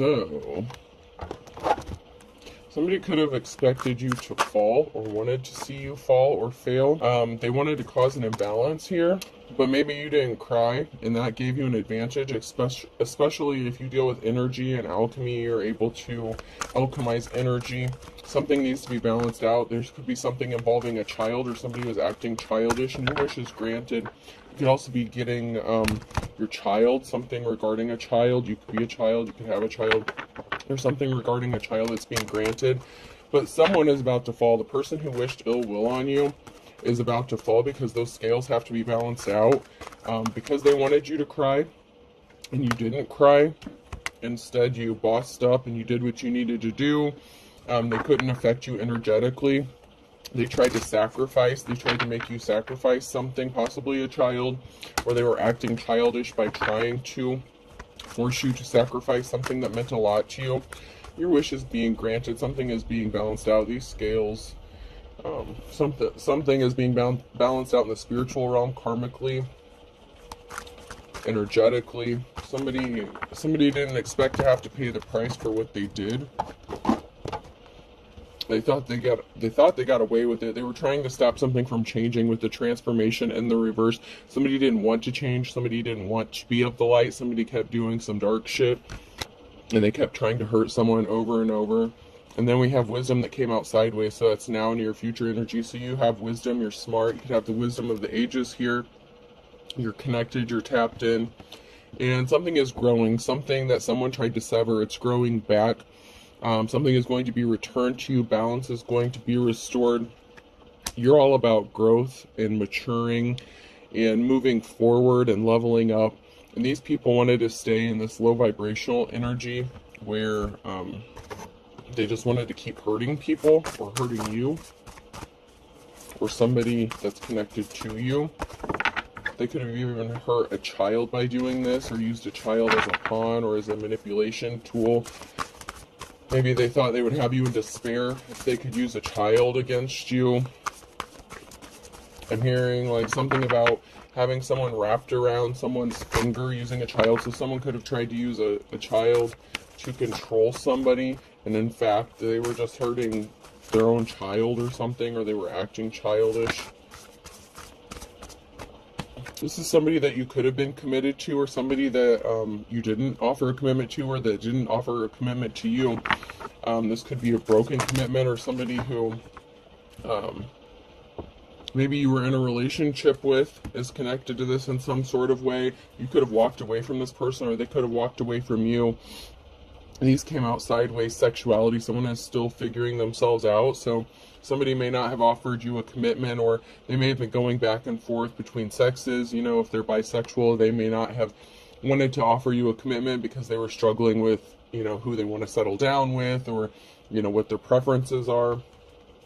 So, somebody could have expected you to fall or wanted to see you fall or fail. They wanted to cause an imbalance here, but maybe you didn't cry, and that gave you an advantage, especially if you deal with energy and alchemy. You're able to alchemize energy. Something needs to be balanced out. There could be something involving a child or somebody who's acting childish. New wish is granted. You could also be getting your child, something regarding a child. You could be a child, you could have a child. There's something regarding a child that's being granted. But someone is about to fall. The person who wished ill will on you is about to fall because those scales have to be balanced out. Because they wanted you to cry and you didn't cry. Instead, you bossed up and you did what you needed to do. They couldn't affect you energetically. They tried to sacrifice. They tried to make you sacrifice something, possibly a child, or they were acting childish by trying to force you to sacrifice something that meant a lot to you. Your wish is being granted. Something is being balanced out. These scales, something is being balanced out in the spiritual realm, karmically, energetically. Somebody didn't expect to have to pay the price for what they did. They thought they got away with it. They were trying to stop something from changing with the transformation and the reverse. Somebody didn't want to change. Somebody didn't want to be of the light. Somebody kept doing some dark shit, and they kept trying to hurt someone over and over. And then we have wisdom that came out sideways, so that's now in your future energy. So you have wisdom, you're smart, you could have the wisdom of the ages here. You're connected, you're tapped in, and something is growing. Something that someone tried to sever, it's growing back. Something is going to be returned to you. Balance is going to be restored. You're all about growth and maturing and moving forward and leveling up. And these people wanted to stay in this low vibrational energy where they just wanted to keep hurting people or hurting you or somebody that's connected to you. They could have even hurt a child by doing this, or used a child as a pawn or as a manipulation tool. Maybe they thought they would have you in despair if they could use a child against you. I'm hearing like something about having someone wrapped around someone's finger using a child. So someone could have tried to use a child to control somebody, and in fact they were just hurting their own child or something, or they were acting childish. This is somebody that you could have been committed to, or somebody that you didn't offer a commitment to, or that didn't offer a commitment to you. This could be a broken commitment, or somebody who maybe you were in a relationship with is connected to this in some sort of way. You could have walked away from this person, or they could have walked away from you. These came out sideways. Sexuality, someone is still figuring themselves out. So somebody may not have offered you a commitment, or they may have been going back and forth between sexes. You know, if they're bisexual, they may not have wanted to offer you a commitment because they were struggling with, you know, who they want to settle down with, or, you know, what their preferences are.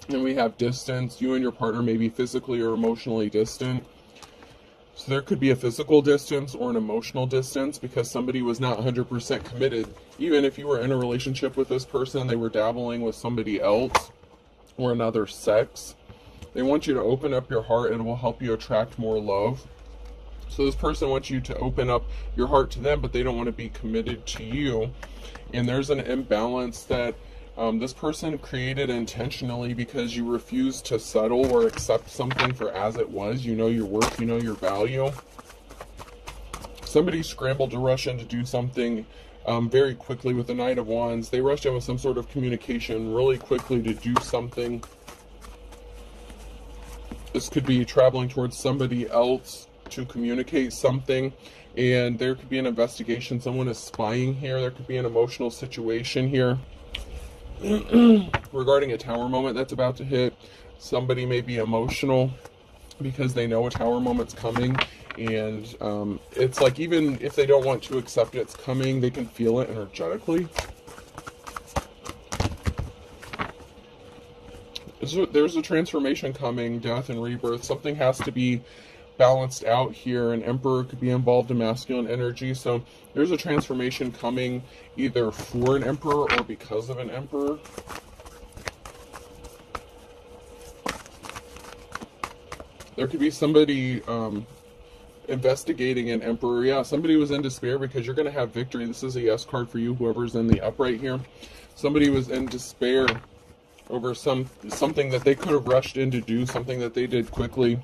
And we have distance. You and your partner may be physically or emotionally distant. So there could be a physical distance or an emotional distance because somebody was not 100% committed. Even if you were in a relationship with this person, they were dabbling with somebody else or another sex. They want you to open up your heart, and it will help you attract more love. So this person wants you to open up your heart to them, but they don't want to be committed to you. And there's an imbalance that this person created intentionally because you refused to settle or accept something for as it was. You know your worth, you know your value. Somebody scrambled to rush in to do something very quickly with the Knight of Wands. They rushed in with some sort of communication really quickly to do something. This could be traveling towards somebody else to communicate something, and there could be an investigation. Someone is spying here. There could be an emotional situation here. Regarding a tower moment that's about to hit, somebody may be emotional because they know a tower moment's coming, and it's like even if they don't want to accept it's coming, they can feel it energetically. There's a transformation coming, death and rebirth. Something has to be balanced out here. An emperor could be involved in masculine energy, so there's a transformation coming either for an emperor or because of an emperor. There could be somebody investigating an emperor. Yeah, somebody was in despair because you're going to have victory. This is a yes card for you, whoever's in the upright here. Somebody was in despair over something that they could have rushed in to do, something that they did quickly.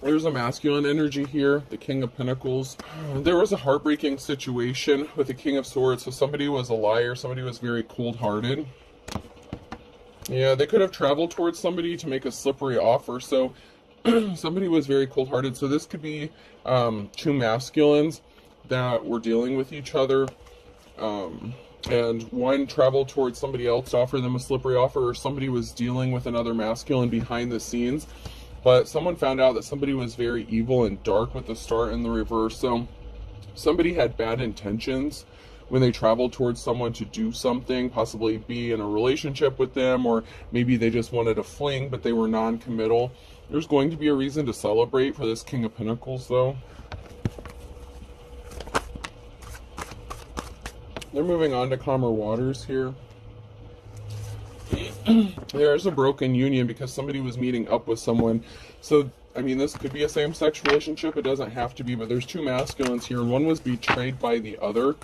There's a masculine energy here, the King of Pentacles. There was a heartbreaking situation with the King of Swords. So somebody was a liar, somebody was very cold-hearted. Yeah, they could have traveled towards somebody to make a slippery offer. So somebody was very cold-hearted. So this could be two masculines that were dealing with each other. And one traveled towards somebody else to offer them a slippery offer, or somebody was dealing with another masculine behind the scenes. But someone found out that somebody was very evil and dark with the star in the reverse. So somebody had bad intentions when they traveled towards someone to do something, possibly be in a relationship with them, or maybe they just wanted a fling, but they were non-committal. There's going to be a reason to celebrate for this King of Pentacles, though. They're moving on to calmer waters here. There's a broken union because somebody was meeting up with someone. So, I mean, this could be a same-sex relationship. It doesn't have to be, but there's two masculines here, and one was betrayed by the other.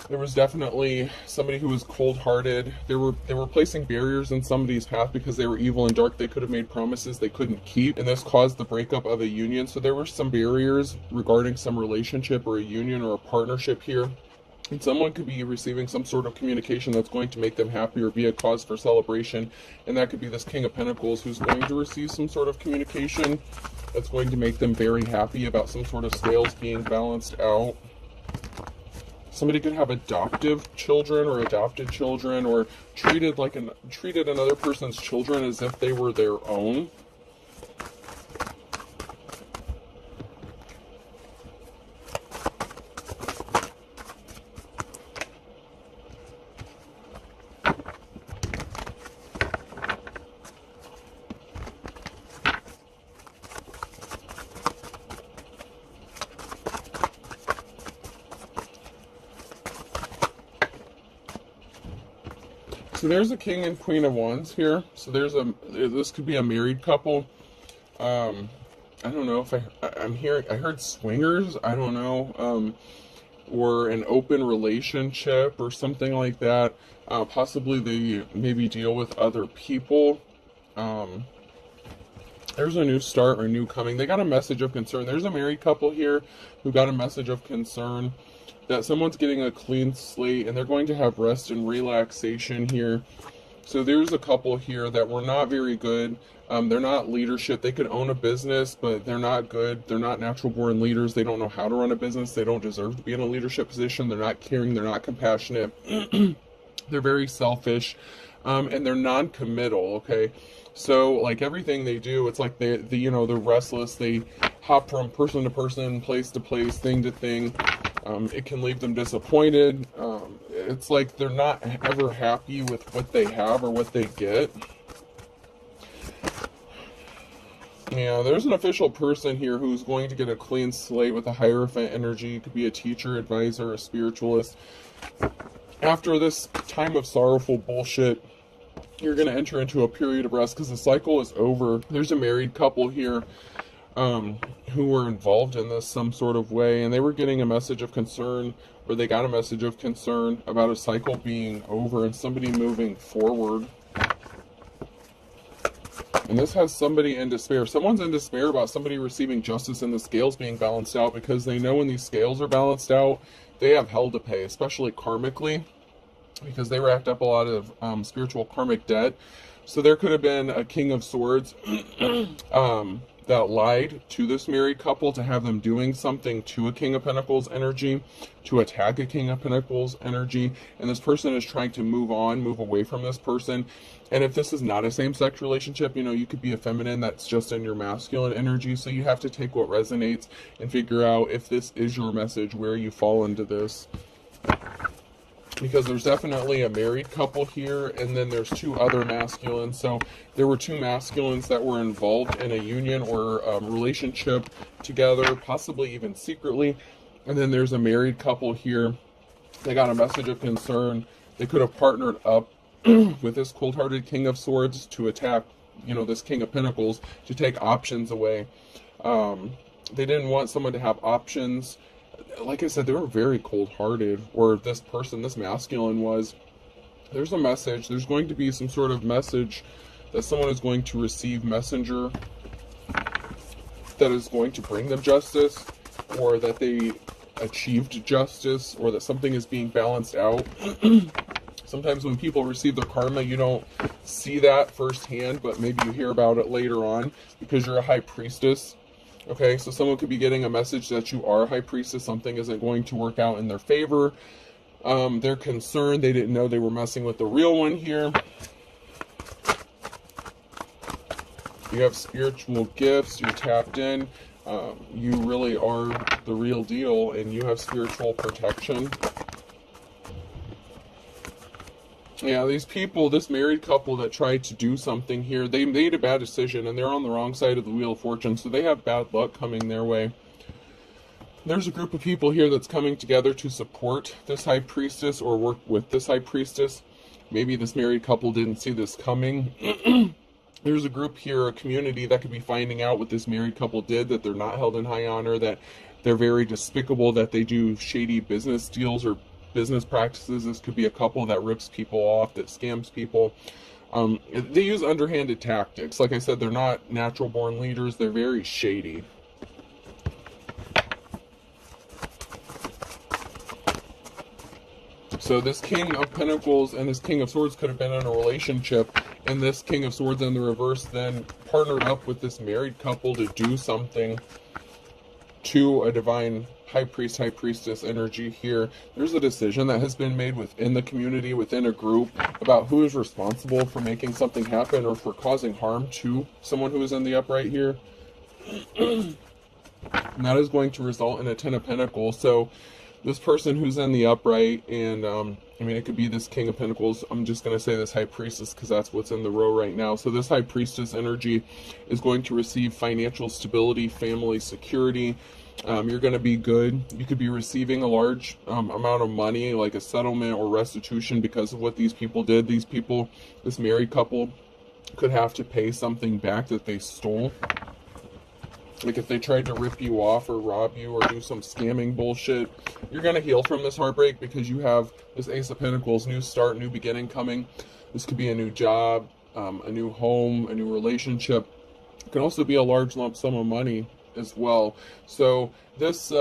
There was definitely somebody who was cold-hearted. They were placing barriers in somebody's path because they were evil and dark. They could have made promises they couldn't keep, and this caused the breakup of a union. So there were some barriers regarding some relationship or a union or a partnership here. And someone could be receiving some sort of communication that's going to make them happy or be a cause for celebration. And that could be this King of Pentacles who's going to receive some sort of communication that's going to make them very happy about some sort of scales being balanced out. Somebody could have adoptive children or adopted children, or treated another person's children as if they were their own. So there's a King and Queen of Wands here. So this could be a married couple. I don't know if I heard swingers, I don't know, or an open relationship or something like that. Possibly they maybe deal with other people. There's a new start or new coming. They got a message of concern. There's a married couple here who got a message of concern that someone's getting a clean slate and they're going to have rest and relaxation here. So there's a couple here that were not very good. They're not leadership. They could own a business, but they're not good. They're not natural born leaders. They don't know how to run a business. They don't deserve to be in a leadership position. They're not caring. They're not compassionate. They're very selfish, and they're non-committal. Okay. So like everything they do, it's like they're restless. They hop from person to person, place to place, thing to thing. It can leave them disappointed. It's like they're not ever happy with what they have or what they get. Yeah, there's an official person here who's going to get a clean slate with a Hierophant energy. It could be a teacher, advisor, a spiritualist. After this time of sorrowful bullshit, you're going to enter into a period of rest because the cycle is over. There's a married couple here who were involved in this some sort of way, and they were getting a message of concern, or they got a message of concern about a cycle being over and somebody moving forward. And this has somebody in despair. Someone's in despair about somebody receiving justice and the scales being balanced out, because they know when these scales are balanced out, they have hell to pay, especially karmically, because they racked up a lot of spiritual karmic debt. So there could have been a King of Swords that lied to this married couple to have them doing something to a King of Pentacles energy, to attack a King of Pentacles energy, and this person is trying to move away from this person. And if this is not a same-sex relationship, you could be a feminine that's just in your masculine energy, so you have to take what resonates and figure out if this is your message, where you fall into this. Because there's definitely a married couple here, and then there's two other masculines. So there were two masculines that were involved in a union or a relationship together, possibly even secretly. And then there's a married couple here. They got a message of concern. They could have partnered up with this cold-hearted King of Swords to attack, this King of Pentacles, to take options away. They didn't want someone to have options. Like I said, they were very cold-hearted, or this person, this masculine was. There's a message. There's going to be some sort of message that someone is going to receive, messenger, that is going to bring them justice, or that they achieved justice, or that something is being balanced out. Sometimes when people receive their karma, you don't see that firsthand, but maybe you hear about it later on because you're a high priestess. Okay, so someone could be getting a message that you are a high priestess. Something isn't going to work out in their favor. They're concerned. They didn't know they were messing with the real one here. You have spiritual gifts. You're tapped in. You really are the real deal, and you have spiritual protection. Yeah, these people, this married couple that tried to do something here, they made a bad decision, and they're on the wrong side of the Wheel of Fortune, so they have bad luck coming their way. There's a group of people here that's coming together to support this high priestess or work with this high priestess. Maybe this married couple didn't see this coming. There's a group here, a community that could be finding out what this married couple did, that they're not held in high honor, that they're very despicable, that they do shady business deals or business practices. This could be a couple that rips people off, that scams people. They use underhanded tactics. Like I said, they're not natural born leaders. They're very shady. So this King of Pentacles and this King of Swords could have been in a relationship, and this King of Swords in the reverse then partnered up with this married couple to do something to a divine high priest, high priestess energy here. There's a decision that has been made within the community, within a group, about who is responsible for making something happen or for causing harm to someone who is in the upright here. And that is going to result in a Ten of Pentacles. So this person who's in the upright, and I mean, it could be this King of Pentacles. I'm just going to say this high priestess because that's what's in the row right now. So this high priestess energy is going to receive financial stability, family security. You're going to be good. You could be receiving a large amount of money, like a settlement or restitution, because of what these people did. These people, this married couple, could have to pay something back that they stole. Like if they tried to rip you off or rob you or do some scamming bullshit, you're going to heal from this heartbreak because you have this Ace of Pentacles, new start, new beginning coming. This could be a new job, a new home, a new relationship. It can also be a large lump sum of money as well. So this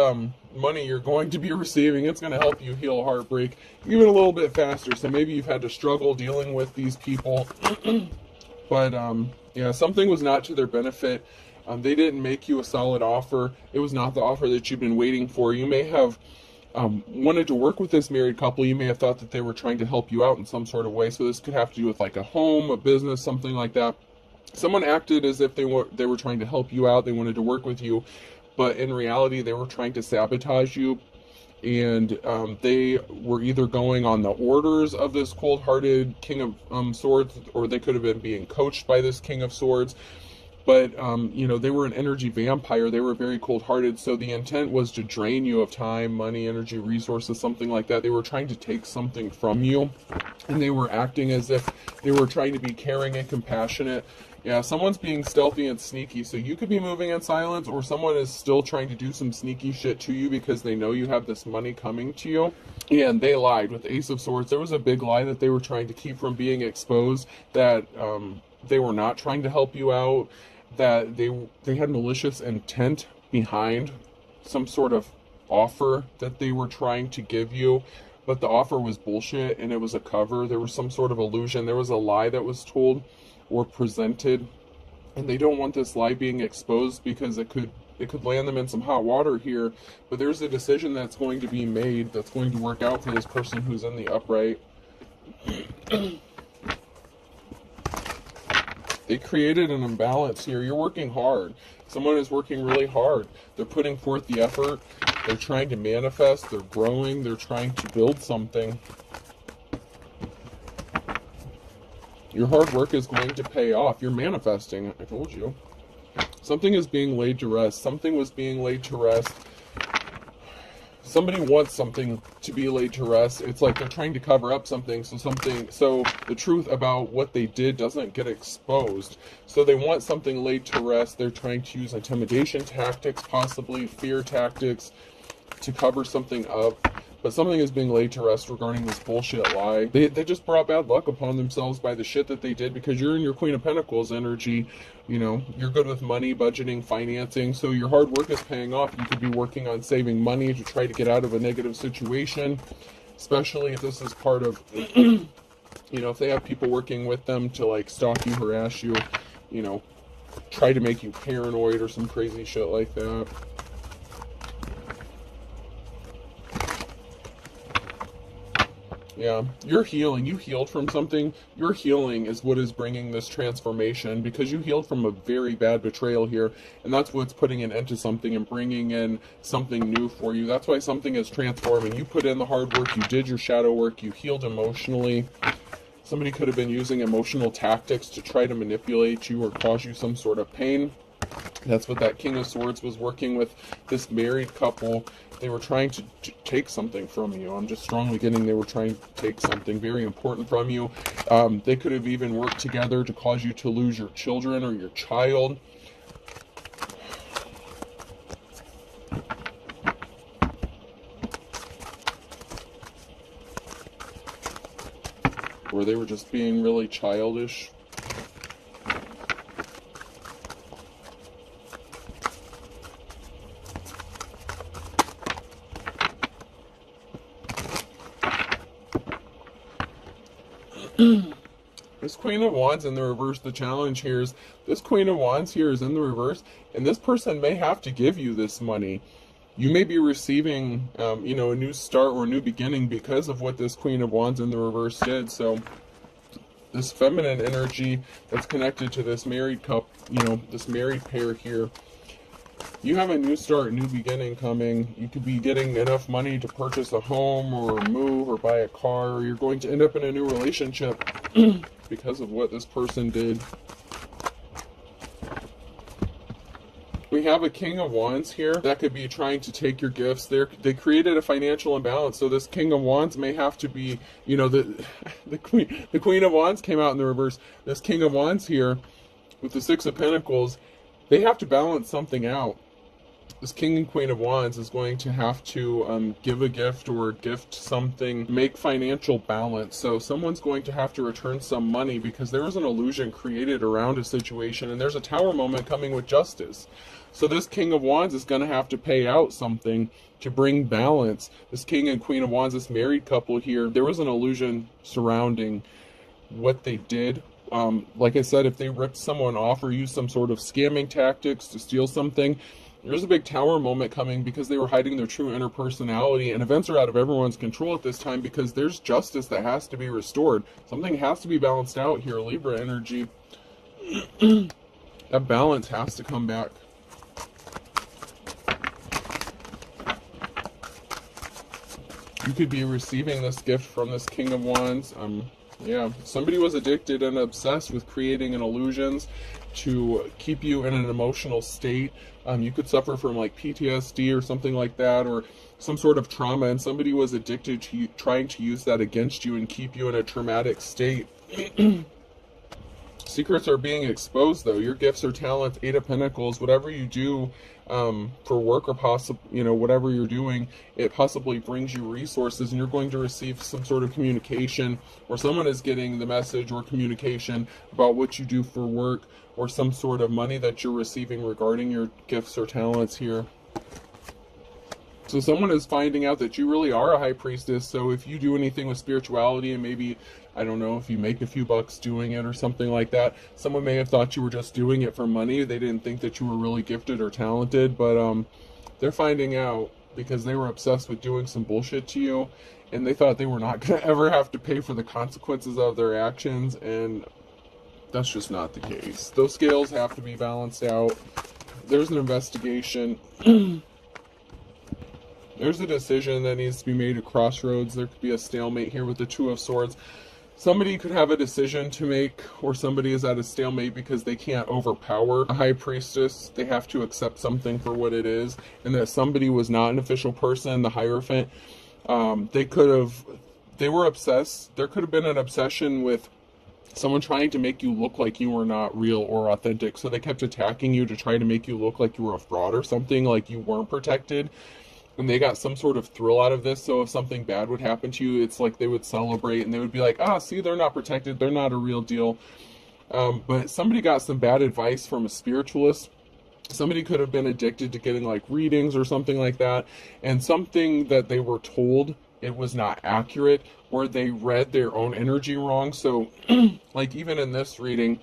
money you're going to be receiving, it's going to help you heal heartbreak even a little bit faster. So maybe you've had to struggle dealing with these people. But yeah, something was not to their benefit. They didn't make you a solid offer. It was not the offer that you've been waiting for. You may have wanted to work with this married couple. You may have thought that they were trying to help you out in some sort of way. So this could have to do with like a home, a business, something like that. Someone acted as if they were trying to help you out. They wanted to work with you, but in reality, they were trying to sabotage you. And they were either going on the orders of this cold-hearted King of Swords, or they could have been being coached by this King of Swords. But, you know, they were an energy vampire. They were very cold-hearted. So the intent was to drain you of time, money, energy, resources, something like that. They were trying to take something from you. And they were acting as if they were trying to be caring and compassionate. Yeah, someone's being stealthy and sneaky. So you could be moving in silence, or someone is still trying to do some sneaky shit to you because they know you have this money coming to you. And they lied with Ace of Swords. There was a big lie that they were trying to keep from being exposed, that they were not trying to help you out, that they had malicious intent behind some sort of offer that they were trying to give you, but the offer was bullshit and it was a cover. There was some sort of illusion. There was a lie that was told or presented, and they don't want this lie being exposed because it could land them in some hot water here. But there's a decision that's going to be made that's going to work out for this person who's in the upright. They created an imbalance here. You're working hard. Someone is working really hard. They're putting forth the effort. They're trying to manifest. They're growing. They're trying to build something. Your hard work is going to pay off. You're manifesting. I told you. Something is being laid to rest. Something was being laid to rest. somebody wants something to be laid to rest. It's like they're trying to cover up something, so the truth about what they did doesn't get exposed. So they want something laid to rest. They're trying to use intimidation tactics, possibly fear tactics, to cover something up. But something is being laid to rest regarding this bullshit lie. They just brought bad luck upon themselves by the shit that they did, because you're in your Queen of Pentacles energy. You know, you're good with money, budgeting, financing, so your hard work is paying off. You could be working on saving money to try to get out of a negative situation, especially if this is part of, you know, if they have people working with them to like stalk you, harass you, you know, try to make you paranoid or some crazy shit like that. Yeah, you're healing. You healed from something. Your healing is what is bringing this transformation, because you healed from a very bad betrayal here, and that's what's putting an end to something and bringing in something new for you. That's why something is transforming. You put in the hard work, you did your shadow work, you healed emotionally. Somebody could have been using emotional tactics to try to manipulate you or cause you some sort of pain. That's what that King of Swords was working with this married couple. They were trying to take something from you. I'm just strongly getting they were trying to take something very important from you. They could have even worked together to cause you to lose your children or your child. Or they were just being really childish. This Queen of Wands in the reverse, the challenge here is this Queen of Wands here is in the reverse, and this person may have to give you this money. You may be receiving, you know, a new start or a new beginning because of what this Queen of Wands in the reverse did. So this feminine energy that's connected to this married couple, you know, this married pair here, you have a new start, new beginning coming. You could be getting enough money to purchase a home or move or buy a car, or you're going to end up in a new relationship because of what this person did. We have a King of Wands here that could be trying to take your gifts. They created a financial imbalance, so this King of Wands may have to be, you know, the Queen of Wands came out in the reverse. This King of Wands here with the Six of Pentacles, they have to balance something out. This King and Queen of Wands is going to have to give a gift or gift something, make financial balance. So someone's going to have to return some money because there was an illusion created around a situation, and there's a Tower moment coming with justice. So this King of Wands is going to have to pay out something to bring balance. This King and Queen of Wands, this married couple here, there was an illusion surrounding what they did. Like I said, if they ripped someone off or used some sort of scamming tactics to steal something, there's a big Tower moment coming because they were hiding their true inner personality, and events are out of everyone's control at this time because there's justice that has to be restored. Something has to be balanced out here, Libra energy. That balance has to come back. You could be receiving this gift from this King of Wands. Yeah, somebody was addicted and obsessed with creating an illusions to keep you in an emotional state. You could suffer from like PTSD or something like that, or some sort of trauma, and somebody was addicted to trying to use that against you and keep you in a traumatic state. Secrets are being exposed, though. Your gifts or talents, Eight of Pentacles, whatever you do for work, or possible, you know, whatever you're doing, it possibly brings you resources, and you're going to receive some sort of communication, or someone is getting the message or communication about what you do for work, or some sort of money that you're receiving regarding your gifts or talents here. So someone is finding out that you really are a high priestess. So if you do anything with spirituality, and maybe, I don't know, if you make a few bucks doing it or something like that, someone may have thought you were just doing it for money. They didn't think that you were really gifted or talented, but they're finding out because they were obsessed with doing some bullshit to you, and they thought they were not going to ever have to pay for the consequences of their actions, and that's just not the case. Those scales have to be balanced out. There's an investigation. There's a decision that needs to be made at crossroads. There could be a stalemate here with the Two of Swords. somebody could have a decision to make, or somebody is at a stalemate because they can't overpower a high priestess. They have to accept something for what it is, and that somebody was not an official person, the Hierophant. They were obsessed. There could have been an obsession with someone trying to make you look like you were not real or authentic. So they kept attacking you to try to make you look like you were a fraud or something, like you weren't protected. And they got some sort of thrill out of this. So if something bad would happen to you, it's like they would celebrate and they would be like, ah, see, they're not protected. They're not a real deal. But somebody got some bad advice from a spiritualist. Somebody could have been addicted to getting like readings or something like that. And something that they were told, it was not accurate, or they read their own energy wrong. So like even in this reading,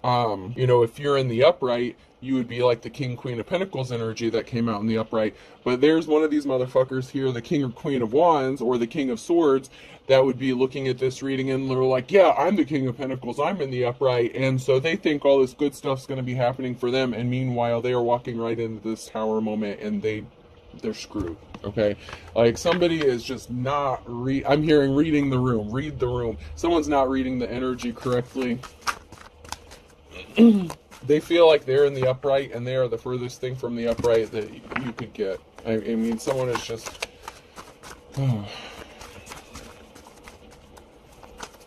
you know, if you're in the upright, you would be like the King, Queen of Pentacles energy that came out in the upright. But there's one of these motherfuckers here, the King or Queen of Wands, or the King of Swords, that would be looking at this reading and they're like, yeah, I'm the King of Pentacles, I'm in the upright. And so they think all this good stuff's going to be happening for them. And meanwhile, they are walking right into this tower moment and they're screwed. Okay, like somebody is just not I'm hearing reading the room, read the room. Someone's not reading the energy correctly. They feel like they're in the upright and they are the furthest thing from the upright that you could get. I mean, someone is just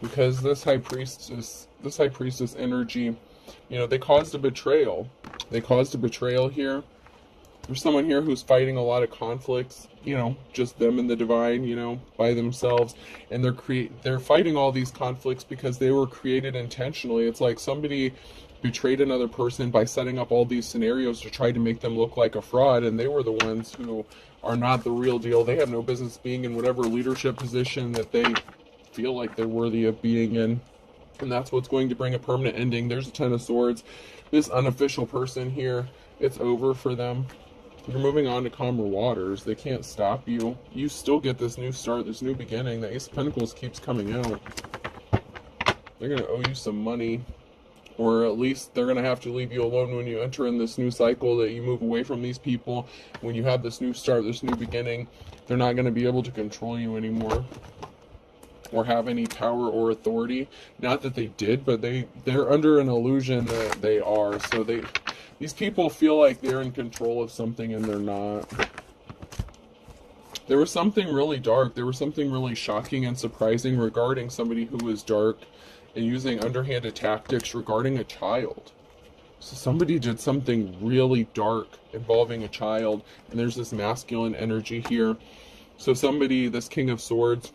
because this high priestess energy, you know, they caused a betrayal. They caused a betrayal here. There's someone here who's fighting a lot of conflicts, you know, just them and the divine, you know, by themselves. And they're fighting all these conflicts because they were created intentionally. It's like somebody betrayed another person by setting up all these scenarios to try to make them look like a fraud, and they were the ones who are not the real deal. They have no business being in whatever leadership position that they feel like they're worthy of being in. And that's what's going to bring a permanent ending. There's a Ten of Swords. This unofficial person here, it's over for them. You're moving on to calmer waters. They can't stop you. You still get this new start, this new beginning. The Ace of Pentacles keeps coming out. They're going to owe you some money. Or at least they're going to have to leave you alone when you enter in this new cycle, that you move away from these people. When you have this new start, this new beginning, they're not going to be able to control you anymore or have any power or authority. Not that they did, but they're under an illusion that they are. So these people feel like they're in control of something and they're not. There was something really dark. There was something really shocking and surprising regarding somebody who was dark and using underhanded tactics regarding a child. So somebody did something really dark involving a child, and there's this masculine energy here. So somebody, this King of Swords,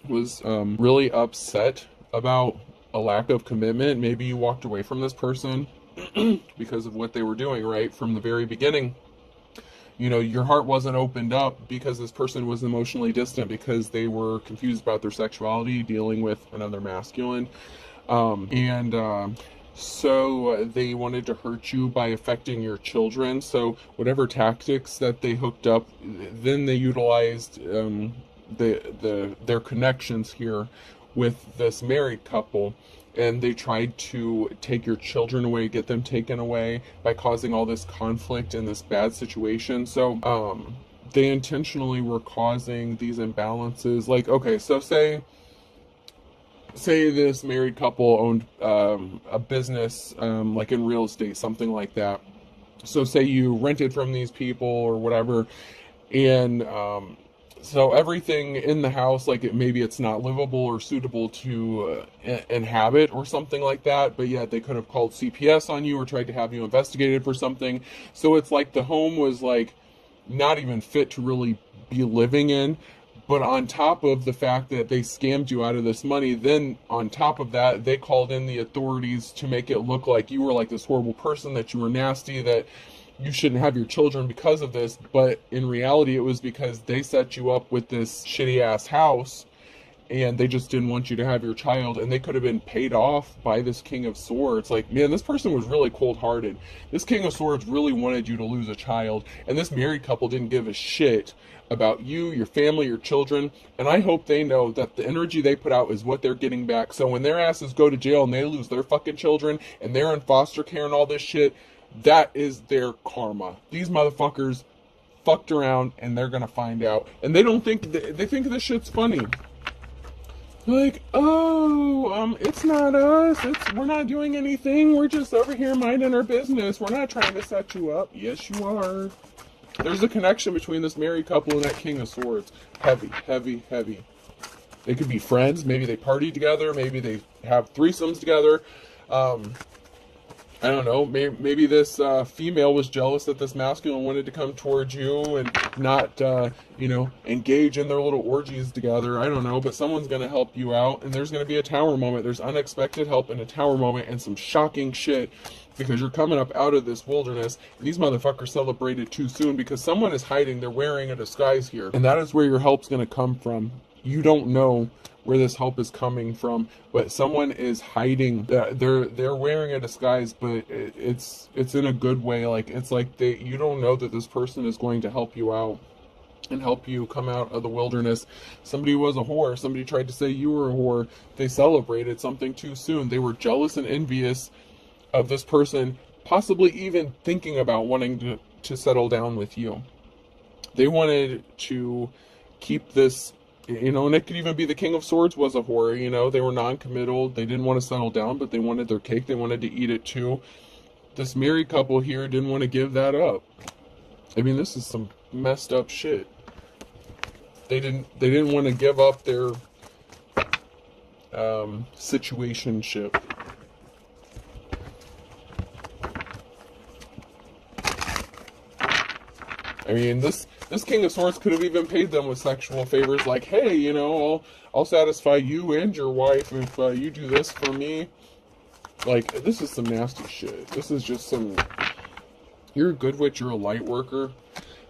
was really upset about a lack of commitment. Maybe you walked away from this person because of what they were doing, right? From the very beginning. You know, your heart wasn't opened up because this person was emotionally distant, because they were confused about their sexuality, dealing with another masculine. So they wanted to hurt you by affecting your children. So whatever tactics that they hooked up, then they utilized their connections here with this married couple. And they tried to take your children away, get them taken away by causing all this conflict and this bad situation. So they intentionally were causing these imbalances. Like, okay, so say this married couple owned a business, like in real estate, something like that. So say you rented from these people or whatever, and so everything in the house, like maybe it's not livable or suitable to inhabit or something like that, but yet they could have called CPS on you or tried to have you investigated for something. So it's like the home was like not even fit to really be living in. But on top of the fact that they scammed you out of this money, then on top of that, they called in the authorities to make it look like you were like this horrible person, that you were nasty, that you shouldn't have your children because of this. But in reality, it was because they set you up with this shitty ass house and they just didn't want you to have your child, and they could have been paid off by this King of Swords. Like, man, this person was really cold-hearted. This King of Swords really wanted you to lose a child, and this married couple didn't give a shit about you, your family, your children. And I hope they know that the energy they put out is what they're getting back. So when their asses go to jail and they lose their fucking children and they're in foster care and all this shit, that is their karma. These motherfuckers fucked around and they're gonna find out. And they don't think, they think this shit's funny. Like, oh, it's not us. We're not doing anything. We're just over here minding our business. We're not trying to set you up. Yes, you are. There's a connection between this married couple and that King of Swords. Heavy, heavy, heavy. They could be friends. Maybe they party together. Maybe they have threesomes together. I don't know. Maybe this female was jealous that this masculine wanted to come towards you and not, engage in their little orgies together. I don't know. But someone's going to help you out. And there's going to be a tower moment. There's unexpected help in a tower moment and some shocking shit. Because you're coming up out of this wilderness. And these motherfuckers celebrated too soon because someone is hiding. They're wearing a disguise here. And that is where your help's going to come from. You don't know where this help is coming from, but someone is hiding. They're wearing a disguise, but it's in a good way. Like, it's like you don't know that this person is going to help you out and help you come out of the wilderness. Somebody was a whore. Somebody tried to say you were a whore. They celebrated something too soon. They were jealous and envious of this person, possibly even thinking about wanting to settle down with you. They wanted to keep this. And it could even be the King of Swords was a whore, they were non-committal, they didn't want to settle down, but they wanted their cake, they wanted to eat it too. This married couple here didn't want to give that up. I mean, this is some messed up shit. They didn't want to give up their situationship. I mean, this King of Swords could have even paid them with sexual favors, like, hey, I'll satisfy you and your wife if you do this for me. Like, this is some nasty shit. This is just some. You're a good witch. You're a light worker.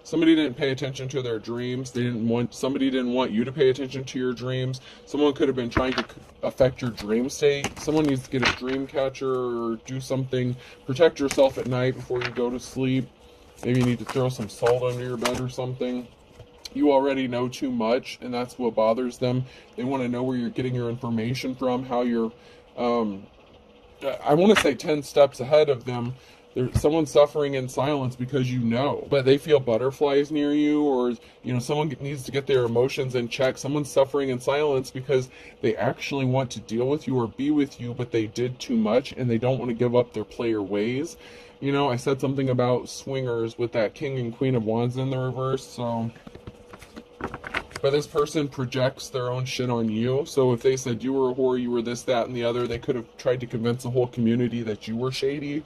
Somebody didn't pay attention to their dreams. Somebody didn't want you to pay attention to your dreams. Someone could have been trying to affect your dream state. Someone needs to get a dream catcher or do something. Protect yourself at night before you go to sleep. Maybe you need to throw some salt under your bed or something. You already know too much, and that's what bothers them. They want to know where you're getting your information from, how you're, I want to say 10 steps ahead of them. There's someone suffering in silence because but they feel butterflies near you, or, someone needs to get their emotions in check. Someone's suffering in silence because they actually want to deal with you or be with you, but they did too much, and they don't want to give up their player ways. I said something about swingers with that King and Queen of Wands in the reverse, so. But this person projects their own shit on you. So if they said you were a whore, you were this, that, and the other, they could have tried to convince the whole community that you were shady.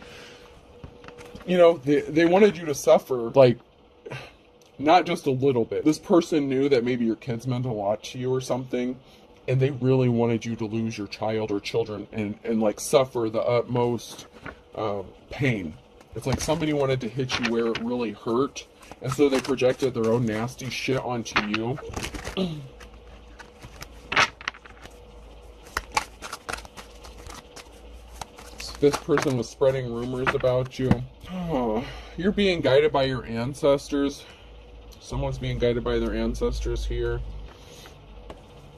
They wanted you to suffer, like, not just a little bit. This person knew that maybe your kids meant a lot to you or something, and they really wanted you to lose your child or children and like, suffer the utmost pain. It's like somebody wanted to hit you where it really hurt, and so they projected their own nasty shit onto you. So this person was spreading rumors about you. Oh, you're being guided by your ancestors. Someone's being guided by their ancestors here.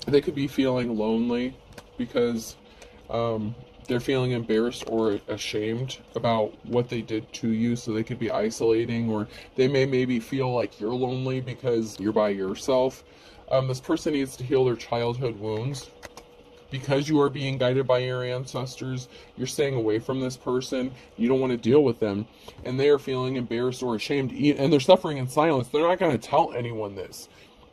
They could be feeling lonely because they're feeling embarrassed or ashamed about what they did to you, so they could be isolating, or they may maybe feel like you're lonely because you're by yourself. This person needs to heal their childhood wounds. Because you are being guided by your ancestors, you're staying away from this person. You don't want to deal with them, and they are feeling embarrassed or ashamed, and they're suffering in silence. They're not going to tell anyone this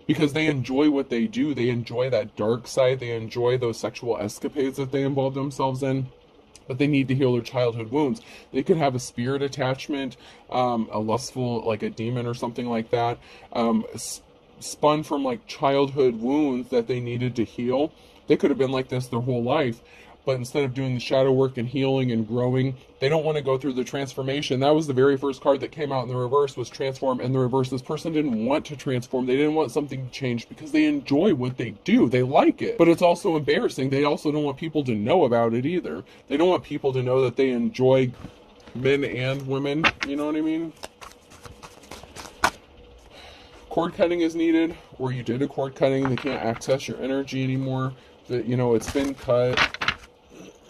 because they enjoy what they do. They enjoy that dark side. They enjoy those sexual escapades that they involve themselves in, but they need to heal their childhood wounds. They could have a spirit attachment, a lustful, like a demon or something like that, spun from like childhood wounds that they needed to heal. They could have been like this their whole life, but instead of doing the shadow work and healing and growing, they don't want to go through the transformation. That was the very first card that came out in the reverse, was transform. In the reverse, this person didn't want to transform. They didn't want something to change because they enjoy what they do. They like it, but it's also embarrassing. They also don't want people to know about it either. They don't want people to know that they enjoy men and women. You know what I mean? Cord cutting is needed, or you did a cord cutting. They can't access your energy anymore. It's been cut.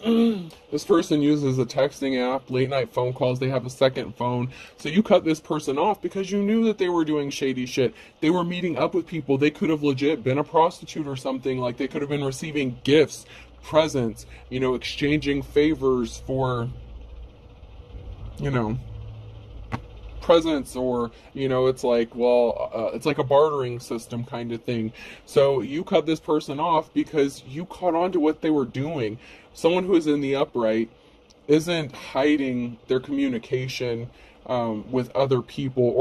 This person uses a texting app, late night phone calls, they have a second phone. So you cut this person off because you knew that they were doing shady shit. They were meeting up with people. They could have legit been a prostitute or something. Like, they could have been receiving gifts, presents, exchanging favors for, you know, presents, or it's like, well, it's like a bartering system kind of thing. So you cut this person off because you caught on to what they were doing. Someone who is in the upright isn't hiding their communication with other people,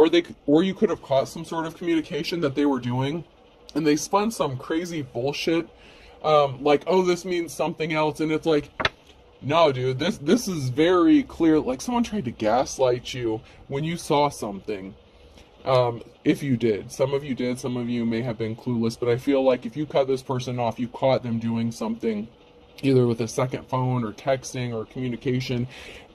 or you could have caught some sort of communication that they were doing, and they spun some crazy bullshit, like, oh, this means something else, and it's like, no, dude, this is very clear. Like, someone tried to gaslight you when you saw something. If you did. Some of you did, some of you may have been clueless, but I feel like if you cut this person off, you caught them doing something, either with a second phone or texting or communication,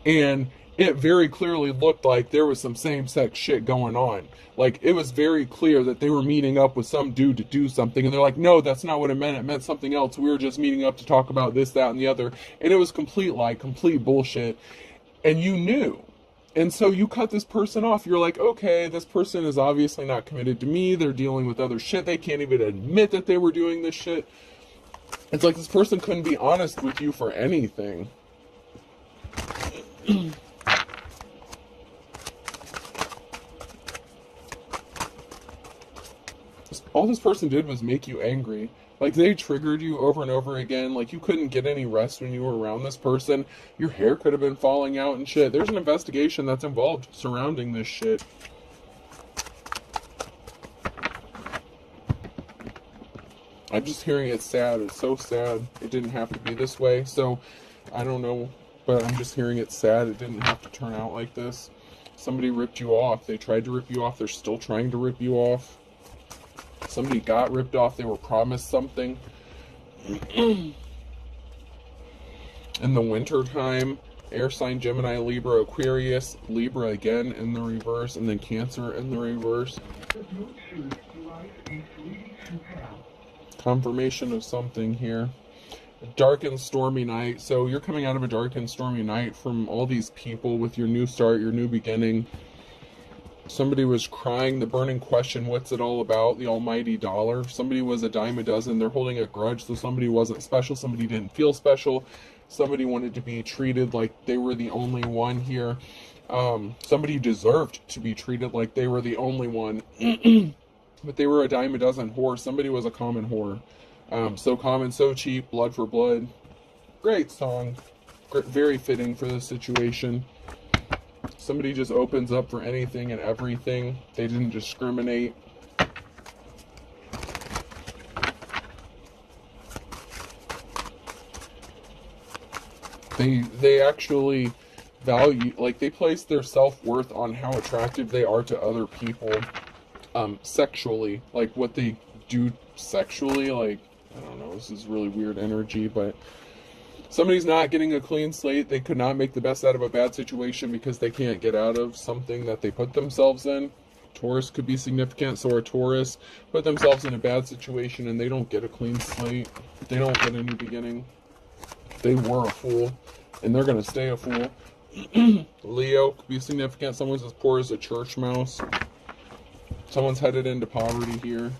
and it very clearly looked like there was some same-sex shit going on. Like, it was very clear that they were meeting up with some dude to do something, and they're like, no, that's not what it meant. It meant something else. We were just meeting up to talk about this, that, and the other. And it was complete lie, complete bullshit. And you knew. And so you cut this person off. You're like, okay, this person is obviously not committed to me. They're dealing with other shit. They can't even admit that they were doing this shit. It's like this person couldn't be honest with you for anything. All this person did was make you angry. Like, they triggered you over and over again. Like, you couldn't get any rest when you were around this person. Your hair could have been falling out and shit. There's an investigation that's involved surrounding this shit. I'm just hearing it's sad. It's so sad. It didn't have to be this way. So, I don't know, but I'm just hearing it's sad. It didn't have to turn out like this. Somebody ripped you off. They tried to rip you off. They're still trying to rip you off. Somebody got ripped off. They were promised something. In the winter time, air sign Gemini, Libra, Aquarius, Libra again in the reverse, and then Cancer in the reverse. Confirmation of something here. Dark and stormy night. So you're coming out of a dark and stormy night from all these people with your new start, your new beginning. Somebody was crying, the burning question, what's it all about? The almighty dollar. Somebody was a dime a dozen. They're holding a grudge, so somebody wasn't special. Somebody didn't feel special. Somebody wanted to be treated like they were the only one here. Somebody deserved to be treated like they were the only one. But they were a dime a dozen whore. Somebody was a common whore. So common, so cheap, blood for blood. Great song. Very fitting for this situation. Somebody just opens up for anything and everything. They didn't discriminate. They actually value, like, they place their self-worth on how attractive they are to other people, sexually, like what they do sexually. Like, I don't know, this is really weird energy, but somebody's not getting a clean slate. They could not make the best out of a bad situation because they can't get out of something that they put themselves in. Taurus could be significant. So a Taurus put themselves in a bad situation and they don't get a clean slate. They don't get a new beginning. They were a fool and they're going to stay a fool. Leo could be significant. Someone's as poor as a church mouse. Someone's headed into poverty here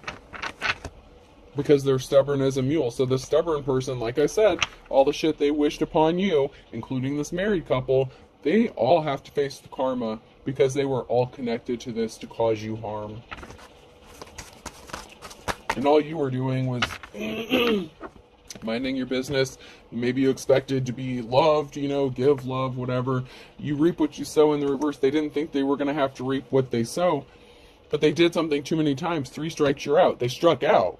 because they're stubborn as a mule. So the stubborn person, like I said, all the shit they wished upon you, including this married couple, they all have to face the karma because they were all connected to this to cause you harm. And all you were doing was minding your business. Maybe you expected to be loved, give love, whatever. You reap what you sow in the reverse. They didn't think they were going to have to reap what they sow, but they did something too many times. 3 strikes, you're out. They struck out.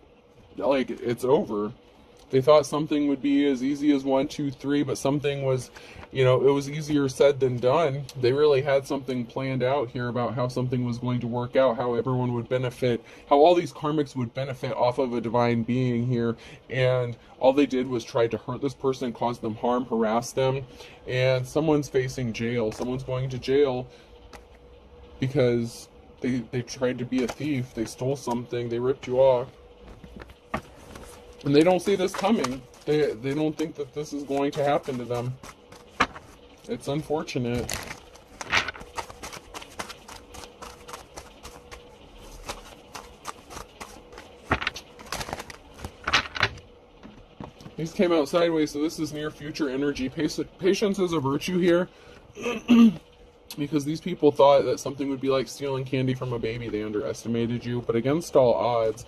Like, it's over. They thought something would be as easy as 1, 2, 3, but something was, it was easier said than done. They really had something planned out here about how something was going to work out, how everyone would benefit, how all these karmics would benefit off of a divine being here, and all they did was try to hurt this person, cause them harm, harass them, and someone's facing jail. Someone's going to jail because they tried to be a thief, they stole something, they ripped you off. And they don't see this coming. They don't think that this is going to happen to them. It's unfortunate. These came out sideways, so this is near future energy. Patience is a virtue here. Because these people thought that something would be like stealing candy from a baby. They underestimated you. But against all odds,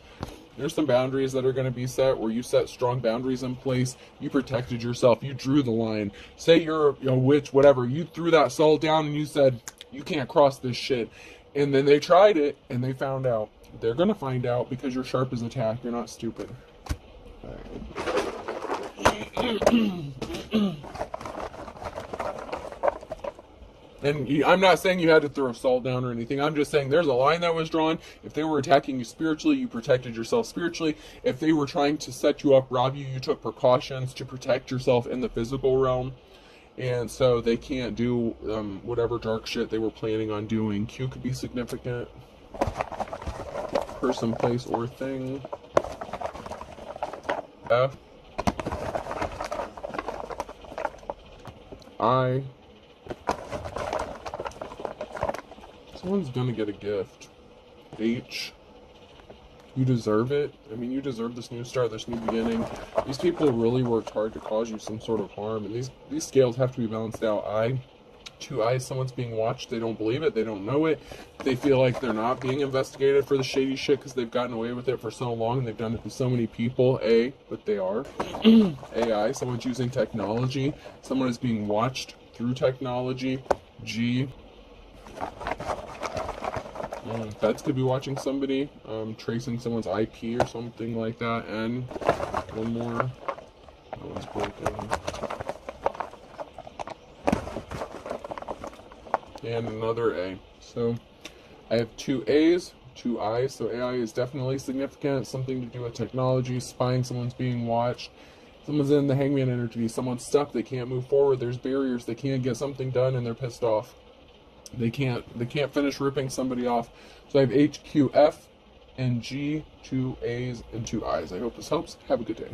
there's some boundaries that are going to be set where you set strong boundaries in place. You protected yourself. You drew the line. Say you're a witch, whatever. You threw that salt down and you said, you can't cross this shit. And then they tried it and they found out. They're going to find out because you're sharp as a tack. You're not stupid. And I'm not saying you had to throw salt down or anything. I'm just saying there's a line that was drawn. If they were attacking you spiritually, you protected yourself spiritually. If they were trying to set you up, rob you, you took precautions to protect yourself in the physical realm. And so they can't do whatever dark shit they were planning on doing. Q could be significant. Person, place, or thing. F. I. Someone's gonna get a gift. H. You deserve it. I mean, you deserve this new start, this new beginning. These people really worked hard to cause you some sort of harm, and these scales have to be balanced out. I. Two eyes, someone's being watched. They don't believe it. They don't know it. They feel like they're not being investigated for the shady shit because they've gotten away with it for so long and they've done it to so many people. A, but they are. AI, someone's using technology. Someone is being watched through technology. G. Feds could be watching somebody, tracing someone's IP or something like that. And one more. That one's broken. And another A. So I have two A's, two I's. So AI is definitely significant. Something to do with technology, spying, someone's being watched. Someone's in the hangman energy. Someone's stuck. They can't move forward. There's barriers. They can't get something done and they're pissed off. They can't finish ripping somebody off. So I have H, Q, F, and G, two A's and two I's. I hope this helps. Have a good day.